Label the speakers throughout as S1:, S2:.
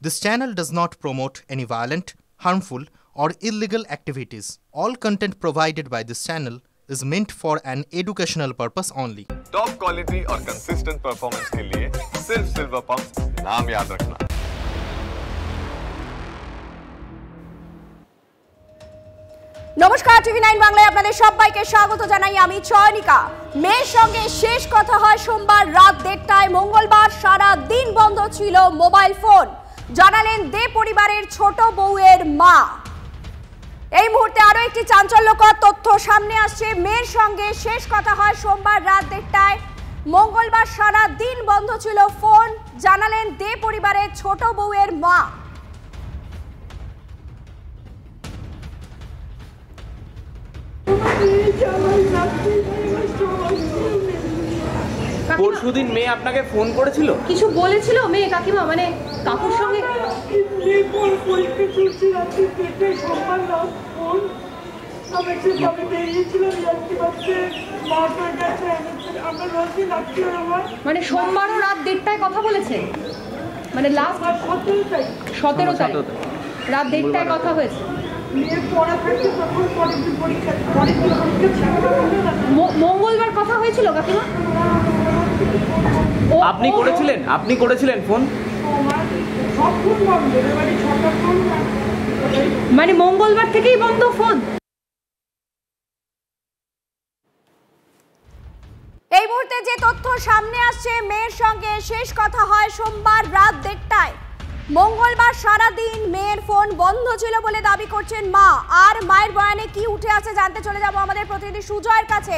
S1: This channel does not promote any violent, harmful, or illegal activities. All content provided by this channel is meant for an educational purpose only.
S2: Top quality और consistent performance के लिए सिर्फ silver pump नाम याद रखना।
S3: নমস্কার, TV 9 বাংলায় আপনাদের সবাইকে স্বাগত জানাই। আমি চয়নিকা। মেয়ের সঙ্গে শেষ কথা হয় সোমবার রাত 1:30টায়। মঙ্গলবার সারা দিন বন্ধ ছিল মোবাইল ফোন, জানালেন দে পরিবারের ছোট বউয়ের মা। এই মুহূর্তে আরো একটি চাঞ্চল্যকর তথ্য সামনে আসছে। মেয়ের সঙ্গে শেষ কথা হয় সোমবার রাত 1:30টায়। মঙ্গলবার সারা দিন বন্ধ ছিল ফোন, জানালেন দে পরিবারের ছোট বউয়ের মা।
S4: পরশুদিন মেয়ে আপনাকে ফোন করেছিল,
S3: কিছু বলেছিল মেয়ে? কাকিমা মানে কাকুর সঙ্গে মানে সোমবারও রাত 1:30টায় কথা বলেছে, মানে লাস্ট 17 তারিখ রাত 1:30টায় কথা হয়েছে। মঙ্গলবার কথা হয়েছিল কাকিমা?
S4: আপনি করেছিলেন ফোন?
S3: মানে মঙ্গলবার থেকেই বন্ধ ফোন। এই মুহূর্তে যে তথ্য সামনে আসছে, মেয়ের সঙ্গে শেষ কথা হয় সোমবার রাত 1:30টায়। মঙ্গলবার সারাদিন মেয়ের ফোন বন্ধ ছিল বলে দাবি করছেন মা। আর মায়ের বয়ানে কি উঠে আসে জানতে চলে যাব আমাদের প্রতিনিধি সুজয়ের কাছে।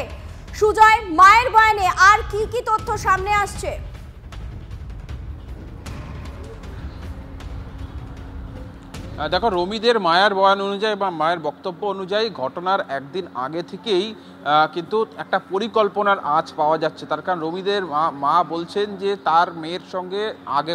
S3: সুজয়, মায়ের বয়ানে আর কি কি তথ্য সামনে আসছে?
S5: দেখো, রমিদের মায়ের বয়ান অনুযায়ী বা মায়ের বক্তব্য অনুযায়ী ঘটনার একদিন আগে থেকেই কিন্তু একটা পরিকল্পনার আঁচ পাওয়া যাচ্ছে। তার কারণ রমিদের মা বলছেন যে তার মেয়ের সঙ্গে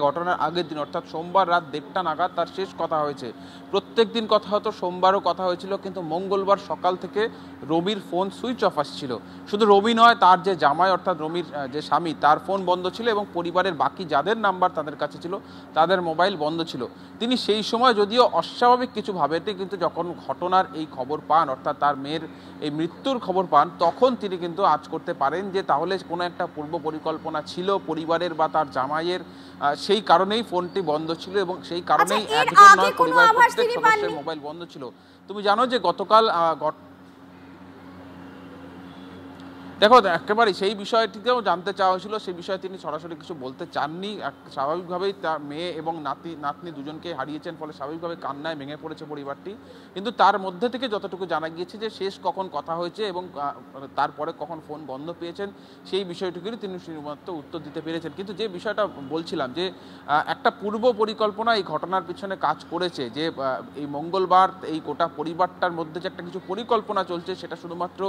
S5: ঘটনার আগের দিন অর্থাৎ সোমবার রাত 1:30টা নাগাদ তার শেষ কথা হয়েছে। প্রত্যেক দিন কথা হতো, সোমবারও কথা হয়েছিল, কিন্তু মঙ্গলবার সকাল থেকে রমির ফোন সুইচ অফ আসছিল। শুধু রমি নয়, তার যে জামাই অর্থাৎ রমির যে স্বামী, তার ফোন বন্ধ ছিল এবং পরিবারের বাকি যাদের নাম্বার তাদের কাছে ছিল তাদের মোবাইল বন্ধ ছিল। তিনি সেই সময় যদিও অস্বাভাবিক কিছু ভাবেতে, কিন্তু যখন ঘটনার এই খবর পান অর্থাৎ তার মেয়ের এই মৃত্যুর খবর পান, তখন তিনি কিন্তু আঁচ করতে পারেন যে তাহলে কোনো একটা পূর্ব পরিকল্পনা ছিল পরিবারের বা তার জামাইয়ের, সেই কারণেই ফোনটি বন্ধ ছিল এবং সেই কারণেই একজন নয় পরিবারের প্রত্যেক সদস্যের মোবাইল বন্ধ ছিল। তুমি জানো যে গতকাল দেখো একেবারে সেই বিষয়টিতেও জানতে চাওয়া হয়েছিল, সেই বিষয়ে তিনি সরাসরি কিছু বলতে চাননি। স্বাভাবিকভাবেই তার মেয়ে এবং নাতনি দুজনকে হারিয়েছেন, ফলে স্বাভাবিকভাবে কান্নায় ভেঙে পড়েছে পরিবারটি। কিন্তু তার মধ্যে থেকে যতটুকু জানা গিয়েছে যে শেষ কখন কথা হয়েছে এবং তারপরে কখন ফোন বন্ধ পেয়েছেন, সেই বিষয়টিকে তিনি শুধুমাত্র উত্তর দিতে পেরেছেন। কিন্তু যে বিষয়টা বলছিলাম যে একটা পূর্ব পরিকল্পনা এই ঘটনার পিছনে কাজ করেছে, যে এই মঙ্গলবার এই গোটা পরিবারটার মধ্যে যে একটা কিছু পরিকল্পনা চলছে, সেটা শুধুমাত্র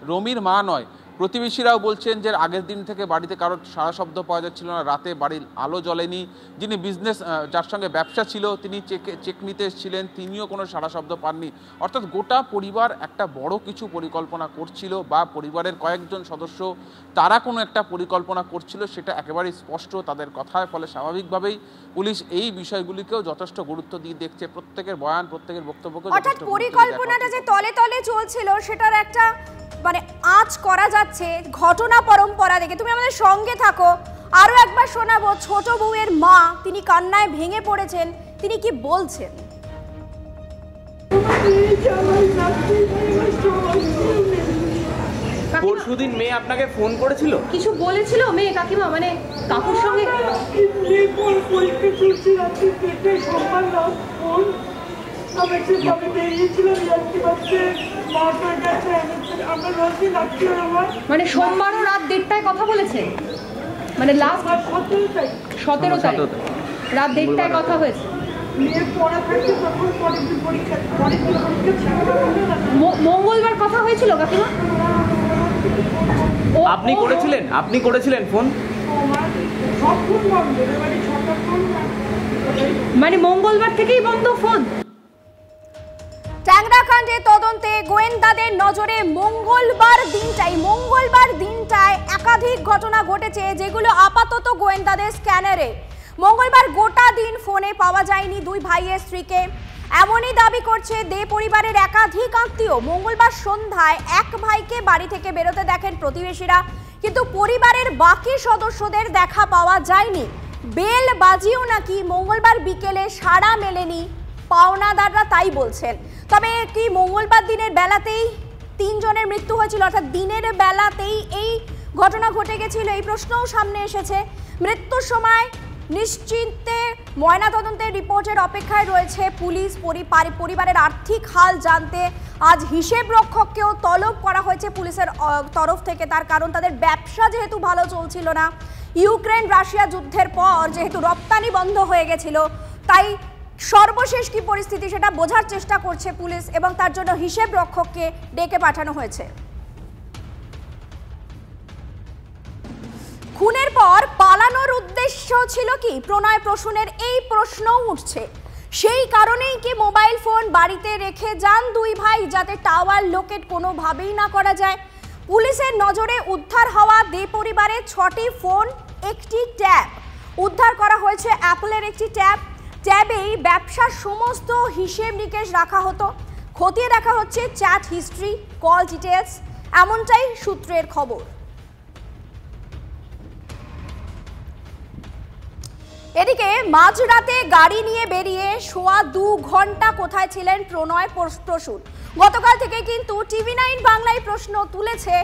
S5: রমির মা নয়, প্রতিবেশীরাও বলছেন যে আগের দিন থেকে বাড়িতে কারোর সারা শব্দ পাওয়া যাচ্ছিল না, রাতে বাড়ির আলো জ্বলেনি। যিনি বিজনেস যার সঙ্গে ব্যবসা ছিল তিনি চেক নিতে এসেছিলেন, তিনিও কোনো সারা শব্দ পাননি। অর্থাৎ গোটা পরিবার একটা বড় কিছু পরিকল্পনা করছিল বা পরিবারের কয়েকজন সদস্য তারা কোনো একটা পরিকল্পনা করছিল, সেটা একেবারেই স্পষ্ট তাদের কথায়। ফলে স্বাভাবিকভাবেই পুলিশ এই বিষয়গুলিকেও যথেষ্ট গুরুত্ব দিয়ে দেখছে, প্রত্যেকের বয়ান প্রত্যেকের বক্তব্যকে।
S3: অর্থাৎ পরিকল্পনাটা যে তলে তলে চলছিল সেটার একটা মানে আঁচ করা যাচ্ছে ঘটনা পরম্পরা দেখে। তুমি আমাদের সঙ্গে থাকো, আরো একবার শোনাবো ছোট বউয়ের মা, তিনি কান্নায় ভেঙে পড়েছেন, তিনি কি বলছেন।
S4: পরশুদিন মেয়ে আপনাকে ফোন করেছিল,
S3: কিছু বলেছিল মেয়ে? কাকিমা মানে কাকুর সঙ্গে মানে সোমবারও রাত 1:30টায় কথা বলেছে, মানে লাস্ট 17 তারিখ রাত 1:30টায় কথা হয়েছে। মঙ্গলবার কথা হয়েছিল কাকিমা?
S4: আপনি করেছিলেন ফোন?
S3: মানে মঙ্গলবার থেকেই বন্ধ ফোন। ট্যাংরা কাণ্ডে তদন্তে গোয়েন্দাদের নজরে মঙ্গলবার দিনটায় একাধিক ঘটনা ঘটেছে, যেগুলো আপাতত গোয়েন্দাদের স্ক্যানারে। মঙ্গলবার গোটা দিন ফোনে পাওয়া যায়নি দুই ভাইয়ের স্ত্রীকে, এমনই দাবি করছে দে পরিবারের একাধিক আত্মীয়। মঙ্গলবার সন্ধ্যায় এক ভাইকে বাড়ি থেকে বেরোতে দেখেন প্রতিবেশীরা, কিন্তু পরিবারের বাকি সদস্যদের দেখা পাওয়া যায়নি। বেল বাজিও নাকি মঙ্গলবার বিকেলে সাড়া মেলেনি পাওনাদাররা, তাই বলছেন। তবে কি মঙ্গলবার দিনের বেলাতেই 3 জনের মৃত্যু হয়েছিল, অর্থাৎ দিনের বেলাতেই এই ঘটনা ঘটে গেছিল, এই প্রশ্নও সামনে এসেছে। মৃত্যুর সময় নিশ্চিন্তে ময়নাতদন্তের রিপোর্টের অপেক্ষায় রয়েছে পুলিশ। পরিবারের আর্থিক হাল জানতে আজ হিসেব রক্ষককেও তলব করা হয়েছে পুলিশের তরফ থেকে, তার কারণ তাদের ব্যবসা যেহেতু ভালো চলছিল না। ইউক্রেন রাশিয়া যুদ্ধের পর যেহেতু রপ্তানি বন্ধ হয়ে গেছিল, তাই সর্বশেষ কি পরিস্থিতি সেটা বোঝার চেষ্টা করছে পুলিশ, এবং তার জন্য হিসেব রক্ষককে ডেকে পাঠানো হয়েছে। খুনের পর পালানোর উদ্দেশ্য ছিল কি প্রণয় প্রসূনের, এই প্রশ্নও উঠছে। সেই কারণেই কি মোবাইল ফোন বাড়িতে রেখে যান দুই ভাই, যাতে টাওয়ার লোকেট কোনোভাবেই না করা যায়। পুলিশের নজরে উদ্ধার হওয়া দে পরিবারের 6টি ফোন, একটি ট্যাব উদ্ধার করা হয়েছে। অ্যাপলের একটি ট্যাবেই ব্যবসার সমস্ত হিসেব নিকেশ রাখা হতো। খতিয়ে দেখা হচ্ছে চ্যাট হিস্ট্রি, কল ডিটেলস, এমনটাই সূত্রের খবর। এদিকে মাঝরাতে গাড়ি নিয়ে বেরিয়ে সোয়া 2 ঘন্টা কোথায় ছিলেন প্রণয় প্রসূন? গতকাল থেকে কিন্তু TV9 বাংলায় প্রশ্ন তুলেছে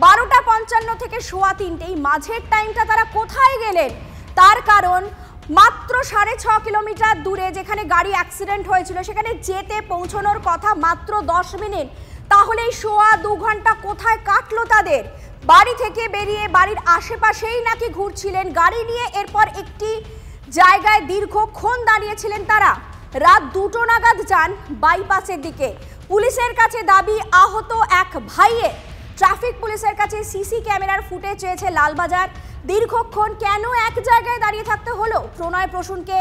S3: 12টা 55 থেকে সোয়া 3টে, মাঝের টাইমটা তারা কোথায় গেলেন? তার কারণ মাত্র 6.5 কিলোমিটার দূরে যেখানে গাড়ি অ্যাক্সিডেন্ট হয়েছিল সেখানে যেতে পৌঁছানোর কথা মাত্র 10 মিনিট, তাহলে সোয়া 2 ঘন্টা কোথায় কাটলো তাদের? বাড়ি থেকে বেরিয়ে বাড়ির আশেপাশেই নাকি ঘুরছিলেন গাড়ি নিয়ে, এরপর একটি জায়গায় দীর্ঘক্ষণ দাঁড়িয়েছিলেন তারা। রাত 2টো নাগাদ যান বাইপাসের দিকে। পুলিশের কাছে দাবি আহত এক ভাইয়ের। ট্রাফিক পুলিশের কাছে সিসি ক্যামেরার ফুটেজ চেয়েছে লালবাজার। দীর্ঘক্ষণ কেন এক জায়গায় দাঁড়িয়ে থাকতে হলো প্রণয় প্রসূনকে,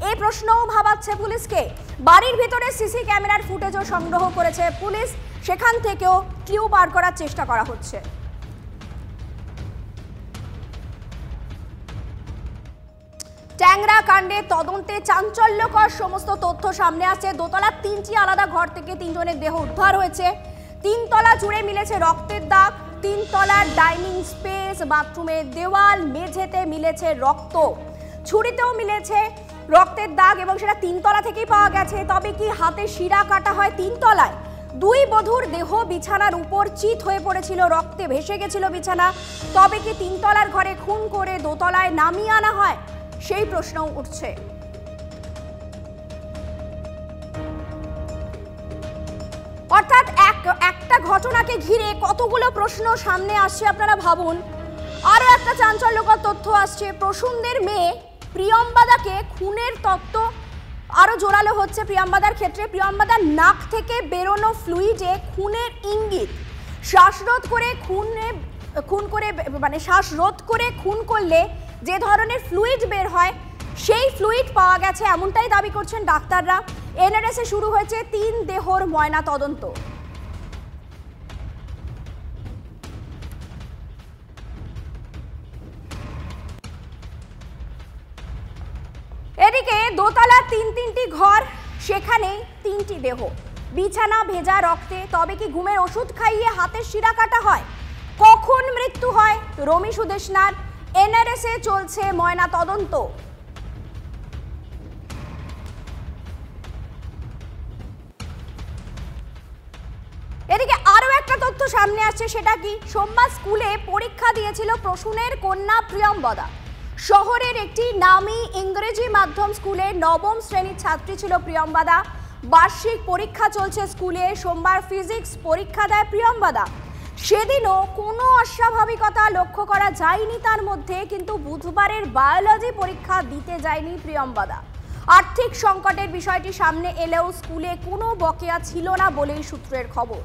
S3: এই প্রশ্নও ভাবাচ্ছে পুলিশকে। বাড়ির ভিতরে সিসি ক্যামেরার ফুটেজও সংগ্রহ করেছে পুলিশ, সেখান থেকেও ক্লু বার করার চেষ্টা করা হচ্ছে। ট্যাংরা কাণ্ডে তদন্তে চাঞ্চল্যকর সমস্ত তথ্য সামনে আসছে। দোতলার 3টি আলাদা ঘর থেকে 3 জনের দেহ উদ্ধার হয়েছে। 3 তলা জুড়ে মিলেছে রক্তের দাগ। 3 তলার ডাইনিং স্পেস, বাথরুমের দেওয়াল, মেঝেতে মিলেছে রক্ত, ছুরিতেও মিলেছে রক্তের দাগ, এবং সেটা 3 তলা থেকেই পাওয়া গেছে। তবে কি হাতে শিরা কাটা হয় 3 তলায়? 2 বধূর দেহ বিছানার উপর চিত হয়ে পড়েছিল, রক্তে ভেসে গেছিল বিছানা। তবে কি 3 তলার ঘরে খুন করে দোতলায় নামিয়ে আনা হয়? সেই প্রশ্নও উঠছে। অর্থাৎ একটা ঘটনাকে ঘিরে কতগুলো প্রশ্ন সামনে আসছে আপনারা ভাবুন। আরো একটা চাঞ্চল্যকর তথ্য আসছে, প্রসূনদের মেয়ে প্রিয়ম্বাদাকে খুনের তত্ত্ব আরো জোরালো হচ্ছে প্রিয়ম্বাদার ক্ষেত্রে। প্রিয়ম্বাদার নাক থেকে বেরোনো ফ্লুইডে খুনের ইঙ্গিত। শ্বাসরোধ করে খুন করলে যে ধরনের ফ্লুইড বের হয় সেই ফ্লুইড পাওয়া গেছে, এমনটাই দাবি করছেন ডাক্তাররা। এনআরএস এ শুরু হয়েছে 3 দেহর ময়না তদন্ত। এদিকে দোতলা 3টি ঘর, সেখানে 3টি দেহ, বিছানা ভেজা রক্তে। তবে কি ঘুমের ওষুধ খাইয়ে হাতের শিরা কাটা হয়? কখন মৃত্যু হয় রমি সুদেশনার? এনআরএস এ চলছে ময়না তদন্ত। এদিকে আরো একটা তথ্য সামনে আসছে, সেটা কি সোমবার স্কুলে পরীক্ষা দিয়েছিল প্রসূনের কন্যা প্রিয়ম্বদা। শহরের একটি নামী ইংরেজি মাধ্যম স্কুলে 9ম শ্রেণীর ছাত্রী ছিল প্রিয়ম্বদা। বার্ষিক পরীক্ষা চলছে স্কুলে। সোমবার ফিজিক্স পরীক্ষা দেয় প্রিয়ম্বদা। সেদিনও কোনো অস্বাভাবিকতা লক্ষ্য করা যায়নি তার মধ্যে, কিন্তু বুধবারের বায়োলজি পরীক্ষা দিতে যায়নি প্রিয়ম্বদা। আর্থিক সংকটের বিষয়টি সামনে এলেও স্কুলে কোনো বকেয়া ছিল না বলেই সূত্রের খবর।